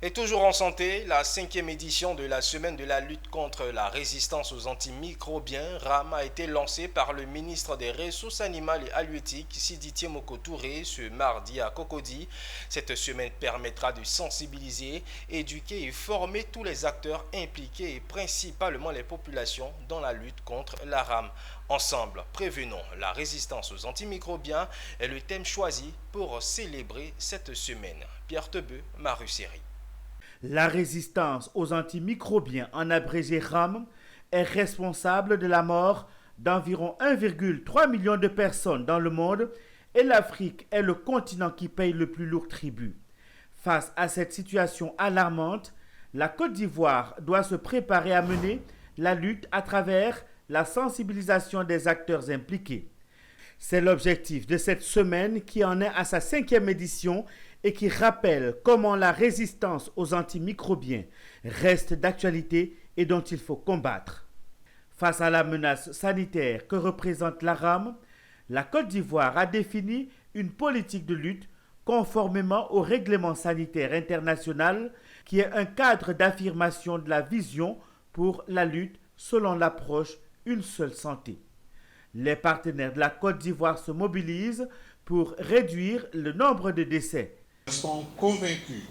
Et toujours en santé, la cinquième édition de la semaine de la lutte contre la résistance aux antimicrobiens RAM a été lancée par le ministre des Ressources animales et halieutiques Siditi Moko Touré ce mardi à Cocody. Cette semaine permettra de sensibiliser, éduquer et former tous les acteurs impliqués et principalement les populations dans la lutte contre la RAM. Ensemble, prévenons la résistance aux antimicrobiens est le thème choisi pour célébrer cette semaine. Pierre Tebeu, Marussérie. La résistance aux antimicrobiens, en abrégé RAM, est responsable de la mort d'environ 1,3 million de personnes dans le monde et l'Afrique est le continent qui paye le plus lourd tribut. Face à cette situation alarmante, la Côte d'Ivoire doit se préparer à mener la lutte à travers la sensibilisation des acteurs impliqués. C'est l'objectif de cette semaine qui en est à sa cinquième édition et qui rappelle comment la résistance aux antimicrobiens reste d'actualité et dont il faut combattre. Face à la menace sanitaire que représente la RAM, la Côte d'Ivoire a défini une politique de lutte conformément au règlement sanitaire international qui est un cadre d'affirmation de la vision pour la lutte selon l'approche Une seule santé. Les partenaires de la Côte d'Ivoire se mobilisent pour réduire le nombre de décès. Nous sommes convaincus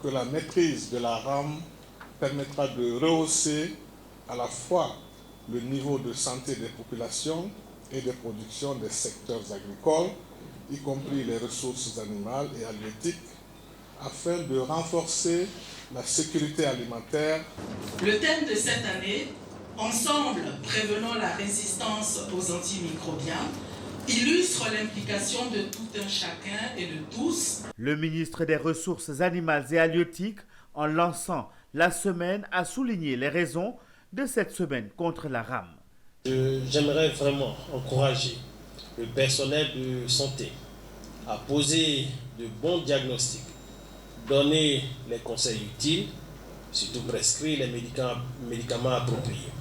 que la maîtrise de la RAM permettra de rehausser à la fois le niveau de santé des populations et des productions des secteurs agricoles, y compris les ressources animales et halieutiques, afin de renforcer la sécurité alimentaire. Le thème de cette année, Ensemble, prévenons la résistance aux antimicrobiens, illustre l'implication de tout un chacun et de tous. Le ministre des Ressources animales et halieutiques, en lançant la semaine, a souligné les raisons de cette semaine contre la RAM. J'aimerais vraiment encourager le personnel de santé à poser de bons diagnostics, donner les conseils utiles, surtout prescrire les médicaments appropriés.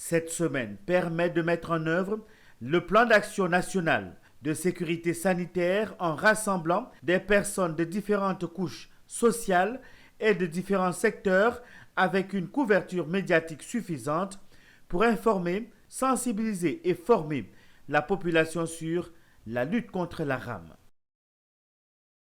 Cette semaine permet de mettre en œuvre le plan d'action national de sécurité sanitaire en rassemblant des personnes de différentes couches sociales et de différents secteurs avec une couverture médiatique suffisante pour informer, sensibiliser et former la population sur la lutte contre la RAM.